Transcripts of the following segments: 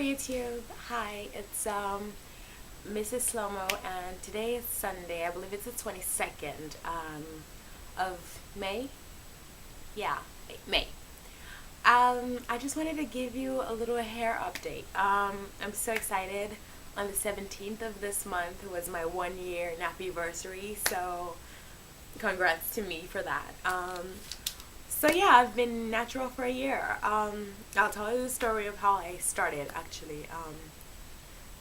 YouTube. Hi, it's Mrs. Slomo, and today is Sunday. I believe it's the 22nd of May. Yeah, May. I just wanted to give you a little hair update. I'm so excited. On the 17th of this month was my 1 year nappyversary, so congrats to me for that. So yeah, I've been natural for a year. I'll tell you the story of how I started actually.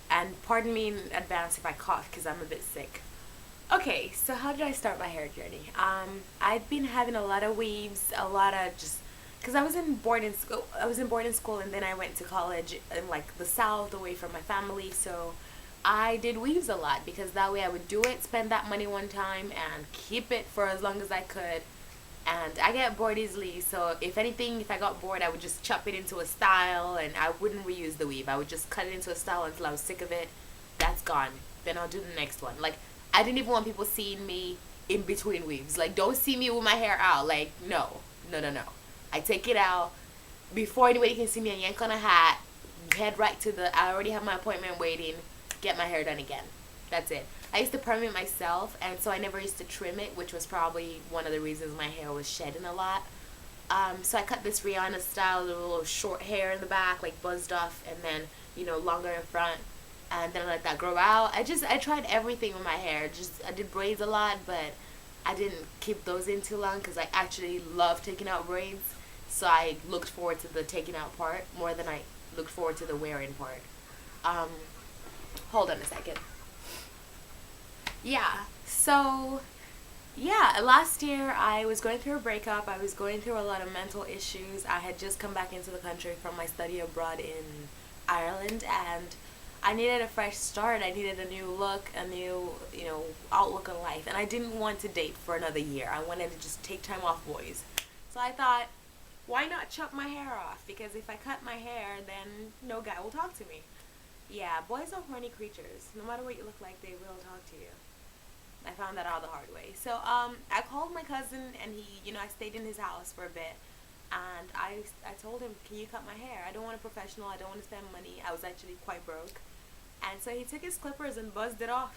And pardon me in advance if I cough because I'm a bit sick. Okay, so how did I start my hair journey? I'd been having a lot of weaves, a lot of just because I was in boarding school. I was in boarding school, and then I went to college in like the South, away from my family. So I did weaves a lot because that way I would do it, spend that money one time, and keep it for as long as I could. And I get bored easily, so if anything, if I got bored, I would just chop it into a style, and I wouldn't reuse the weave. I would just cut it into a style until I was sick of it. That's gone. Then I'll do the next one. Like, I didn't even want people seeing me in between weaves. Like, don't see me with my hair out. Like, no. No, no, no. I take it out before anybody can see me. I yank on a hat, head right to I already have my appointment waiting, get my hair done again. That's it. I used to perm it myself, and so I never used to trim it, which was probably one of the reasons my hair was shedding a lot. So I cut this Rihanna style, a little short hair in the back, like buzzed off, and then, longer in front. And then I let that grow out. I tried everything with my hair. I did braids a lot, but I didn't keep those in too long because I actually love taking out braids. So I looked forward to the taking out part more than I looked forward to the wearing part. Hold on a second. Yeah, last year I was going through a breakup. I was going through a lot of mental issues. I had just come back into the country from my study abroad in Ireland, and I needed a fresh start. I needed a new look, a new, outlook on life, and I didn't want to date for another year. I wanted to just take time off boys. So I thought, why not chop my hair off? Because if I cut my hair, then no guy will talk to me. Yeah, boys are horny creatures. No matter what you look like, they will talk to you. I found that out the hard way. So I called my cousin, and I stayed in his house for a bit, and I told him, can you cut my hair? I don't want a professional. I don't want to spend money. I was actually quite broke, and so he took his clippers and buzzed it off,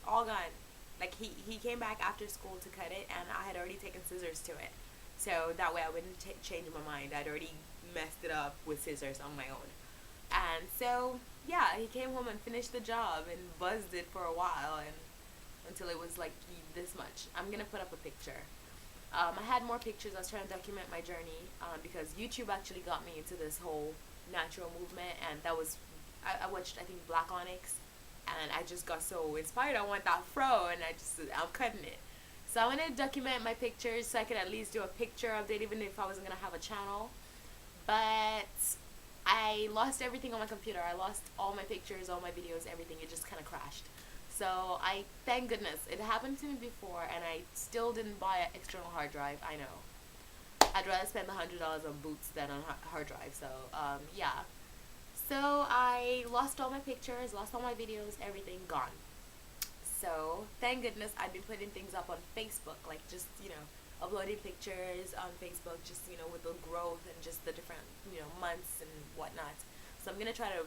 all gone. Like he came back after school to cut it, and I had already taken scissors to it, so that way I wouldn't change my mind. I'd already messed it up with scissors on my own, and so yeah, he came home and finished the job and buzzed it for a while and until it was like this much. I'm gonna put up a picture. I had more pictures. I was trying to document my journey because YouTube actually got me into this whole natural movement, and that was I watched, I think, Black Onyx, and I just got so inspired. I want that fro, and I'm cutting it. So I wanted to document my pictures so I could at least do a picture update, even if I wasn't gonna have a channel. But I lost everything on my computer. I lost all my pictures, all my videos, everything. It just kind of crashed. So thank goodness, it happened to me before, and I still didn't buy an external hard drive. I know. I'd rather spend the $100 on boots than on hard drive. So yeah. So I lost all my pictures, lost all my videos, everything gone. So thank goodness I've been putting things up on Facebook, like just uploading pictures on Facebook, just with the growth and just the different months and whatnot. So I'm gonna try to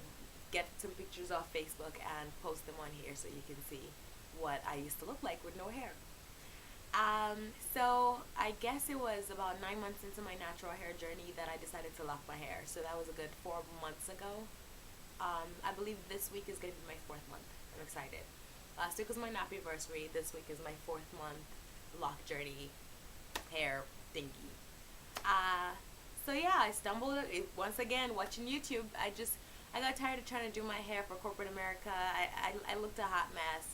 get some pictures off Facebook and post them on here so you can see what I used to look like with no hair. So I guess it was about 9 months into my natural hair journey that I decided to lock my hair. So that was a good 4 months ago. I believe this week is going to be my 4th month. I'm excited. Last week was my nappyversary. This week is my 4th month lock journey hair thingy. So yeah, I stumbled once again watching YouTube. I got tired of trying to do my hair for corporate America. I looked a hot mess.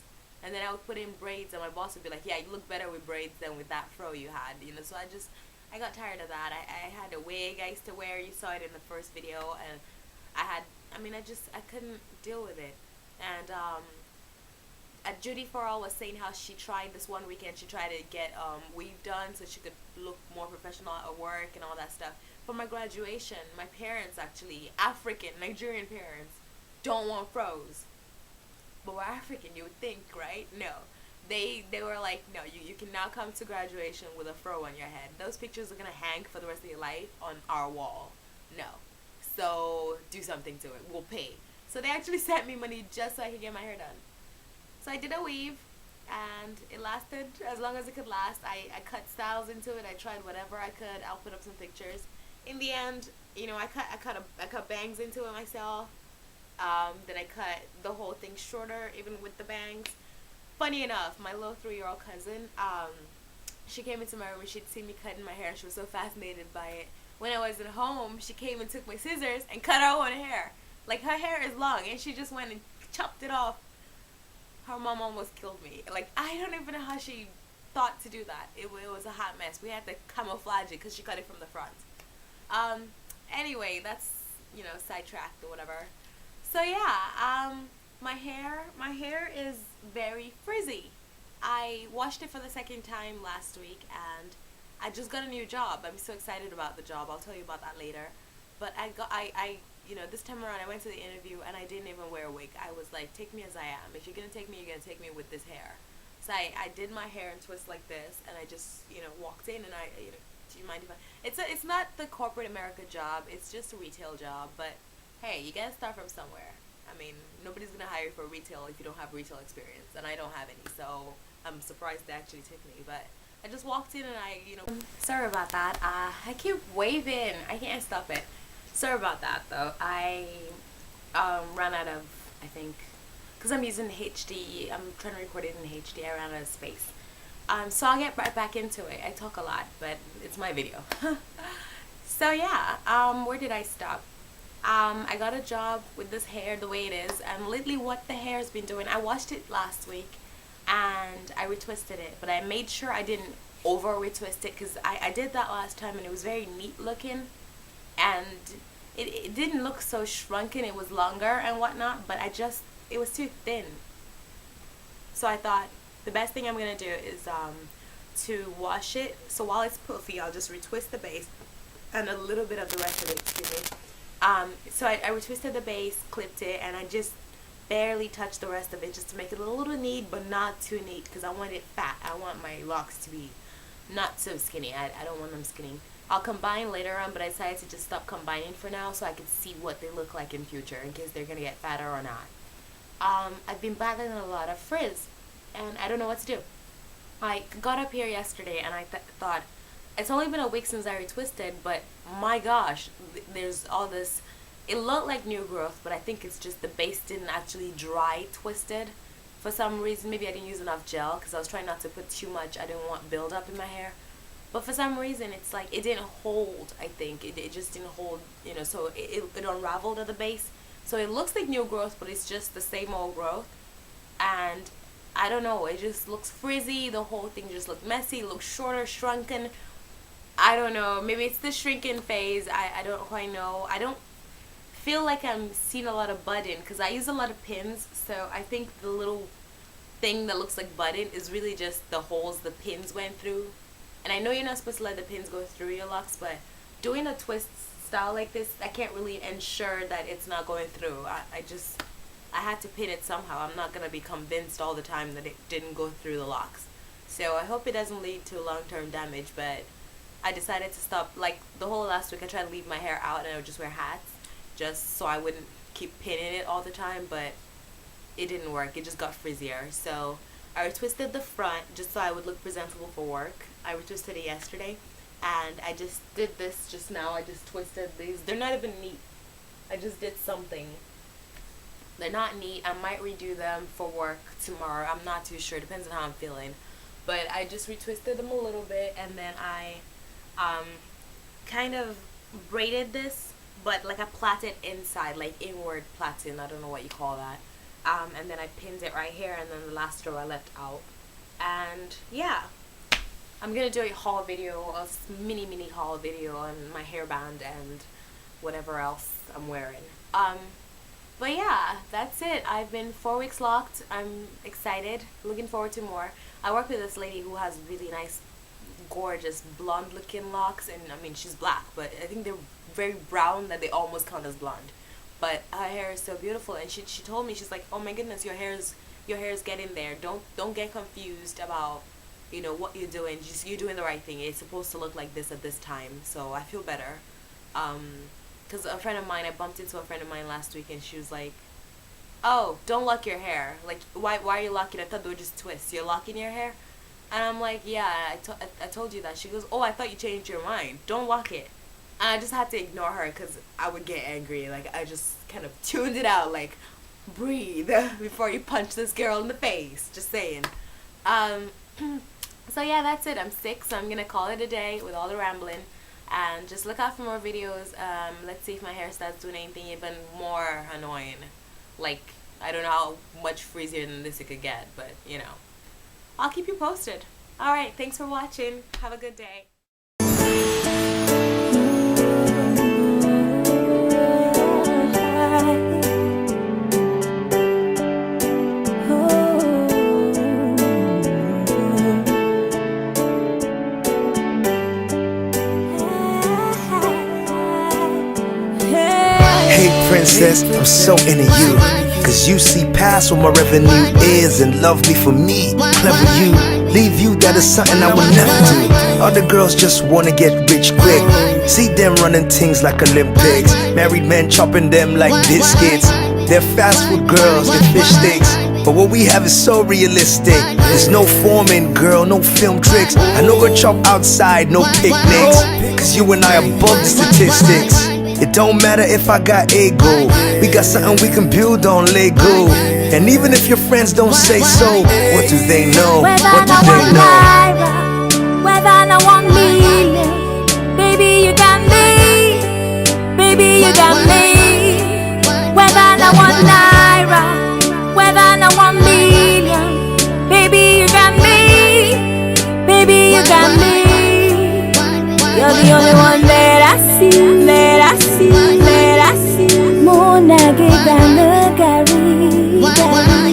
And then I would put in braids, and my boss would be like, yeah, you look better with braids than with that fro you had. So I got tired of that. I had a wig I used to wear. You saw it in the first video. And I couldn't deal with it. And Judy Farrell was saying how she tried this one weekend. She tried to get weave done so she could look more professional at work and all that stuff. For my graduation, my parents, actually, African, Nigerian parents, don't want fros. But we're African, you would think, right? No. They were like, no, you can now come to graduation with a fro on your head. Those pictures are going to hang for the rest of your life on our wall. No. So do something to it. We'll pay. So they actually sent me money just so I could get my hair done. So I did a weave, and it lasted as long as it could last. I cut styles into it. I tried whatever I could. I'll put up some pictures. In the end, I cut bangs into it myself. Then I cut the whole thing shorter, even with the bangs. Funny enough, my little 3-year-old cousin, she came into my room and she'd seen me cutting my hair. She was so fascinated by it. When I wasn't home, she came and took my scissors and cut her own hair. Like, her hair is long, and she just went and chopped it off. Her mom almost killed me. Like, I don't even know how she thought to do that. It was a hot mess. We had to camouflage it because she cut it from the front. Anyway, that's, sidetracked or whatever. So yeah, my hair is very frizzy. I washed it for the second time last week, and I just got a new job. I'm so excited about the job. I'll tell you about that later. But this time around I went to the interview and I didn't even wear a wig. I was like, take me as I am. If you're gonna take me, you're gonna take me with this hair. So I did my hair in twists like this, and I just walked in, and do you mind if it's not the corporate America job. It's just a retail job. But hey, you gotta start from somewhere. I mean, nobody's gonna hire you for retail if you don't have retail experience, and I don't have any. So I'm surprised they actually took me. But I just walked in and Sorry about that. I keep waving. I can't stop it. Sorry about that, though. I ran out of, I think, because I'm using HD. I'm trying to record it in HD. I ran out of space. So I'll get right back into it. I talk a lot, but it's my video. So yeah, where did I stop? I got a job with this hair the way it is, and lately what the hair has been doing, I washed it last week and I retwisted it, but I made sure I didn't over retwist it, because I did that last time and it was very neat looking, and it didn't look so shrunken. It was longer and whatnot, but it was too thin. So I thought the best thing I'm gonna do is to wash it. So while it's puffy, I'll just retwist the base and a little bit of the rest of it, excuse me. So I retwisted the base, clipped it, and I just barely touched the rest of it just to make it a little neat, but not too neat, because I want it fat. I want my locks to be not so skinny. I don't want them skinny. I'll combine later on, but I decided to just stop combining for now so I could see what they look like in future in case they're gonna get fatter or not. I've been battling a lot of frizz, and I don't know what to do. I got up here yesterday and I thought, it's only been a week since I retwisted, but my gosh, there's all this. It looked like new growth, but I think it's just the base didn't actually dry twisted. For some reason, maybe I didn't use enough gel, because I was trying not to put too much. I didn't want build up in my hair. But for some reason, it's like it didn't hold, I think. It just didn't hold, so it unraveled at the base. So it looks like new growth, but it's just the same old growth. And I don't know, it just looks frizzy. The whole thing just looked messy, looks shorter, shrunken. I don't know, maybe it's the shrinking phase. I don't quite know. I don't feel like I'm seeing a lot of button, because I use a lot of pins. So I think the little thing that looks like button is really just the holes the pins went through. And I know you're not supposed to let the pins go through your locks, but doing a twist style like this, I can't really ensure that it's not going through. I had to pin it somehow. I'm not going to be convinced all the time that it didn't go through the locks. So I hope it doesn't lead to long-term damage, but I decided to stop. Like, the whole last week I tried to leave my hair out and I would just wear hats, just so I wouldn't keep pinning it all the time, but it didn't work. It just got frizzier. So I retwisted the front just so I would look presentable for work. I retwisted it yesterday, and I just did this just now. I just twisted these. They're not even neat. I just did something. They're not neat. I might redo them for work tomorrow. I'm not too sure. Depends on how I'm feeling. But I just retwisted them a little bit, and then I kind of braided this, but like I plaited inside, like inward plaiting. I don't know what you call that. And then I pinned it right here, and then the last row I left out. And yeah, I'm gonna do a haul video, a mini haul video on my hairband and whatever else I'm wearing. But yeah, that's it. I've been 4 weeks locked. I'm excited, looking forward to more. I work with this lady who has really nice, gorgeous, blonde looking locks, and I mean, she's black, but I think they're very brown that they almost count as blonde. But her hair is so beautiful, and she told me, she's like, oh my goodness, your hair's getting there. Don't get confused about what you're doing. Just, you're doing the right thing. It's supposed to look like this at this time. So I feel better. Because a friend of mine, I bumped into a friend of mine last week, and she was like, oh, don't lock your hair. Like, why are you locking? I thought they would just twist. You're locking your hair? And I'm like, yeah, I told you that. She goes, oh, I thought you changed your mind. Don't lock it. And I just had to ignore her because I would get angry. Like, I just kind of tuned it out. Like, breathe before you punch this girl in the face. Just saying. So yeah, that's it. I'm sick, so I'm going to call it a day with all the rambling. And just look out for more videos. Let's see if my hair starts doing anything even more annoying. Like, I don't know how much freezier than this it could get, but, you know. I'll keep you posted. Alright, thanks for watching. Have a good day. Hey princess, I'm so into you, cause you see past what my revenue is and love me for me. Clever you, leave you, that is something I would never do. Other girls just wanna get rich quick. See them running things like Olympics. Married men chopping them like biscuits. They're fast food girls, they're fish sticks. But what we have is so realistic. There's no forming, girl, no film tricks. I know go chop outside, no picnics, cause you and I are above the statistics. It don't matter if I got ego, we got something we can build on Lego. And even if your friends don't say so, what do they know? What do they know? Whether I want million, baby you got me, baby you got me. Whether I want naira, whether I want million, baby you got me, baby you got me. You're the only one that I see, that I see, that I see. Mona gigana gari, gari,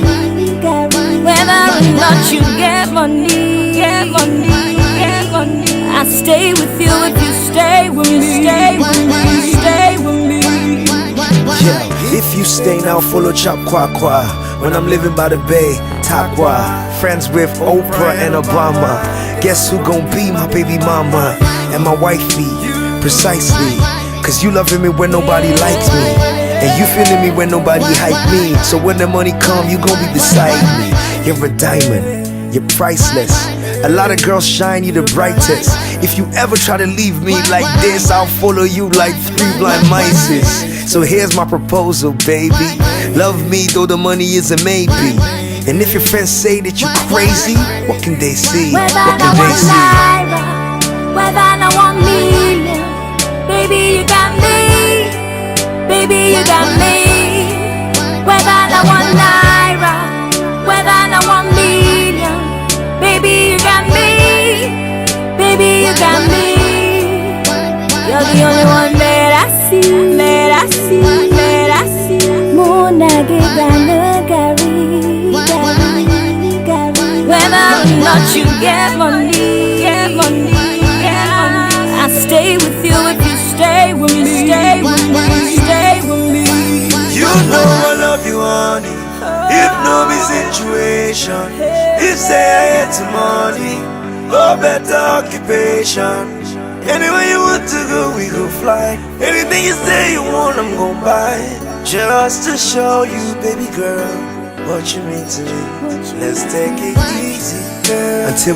gari. Whether or not you get money, get money, get money, I stay with you if you stay with me, stay with me, stay with me. Yeah, if you stay now, follow Chop Kwa Kwa. When I'm living by the bay, Takwa. Friends with Oprah and Obama. Guess who gon' be my baby mama? And my wifey, precisely. Cause you loving me when nobody likes me, and you feeling me when nobody hype me. So when the money come, you gon' be beside me. You're a diamond, you're priceless. A lot of girls shine, you the brightest. If you ever try to leave me like this, I'll follow you like 3 blind mice. So here's my proposal, baby. Love me though the money is a maybe. And if your friends say that you're crazy, what can they see? What can they see? Whether I want million, baby you got me, baby you got me. Whether I want naira, whether I want million, baby you got me, baby you got me. You're the only one that I see, that I see, that I see. Mona gigana gari, gari, gari. Whether or not you get money, get money, I stay with you if you stay with me, stay with me, stay with me. You know I love you, honey. If no be situation, if say I had some money or better occupation, anywhere you want to go, we go fly. Anything you say you want, I'm gon' buy. Just to show you, baby girl, what you mean to me. Let's take it easy, girl, until we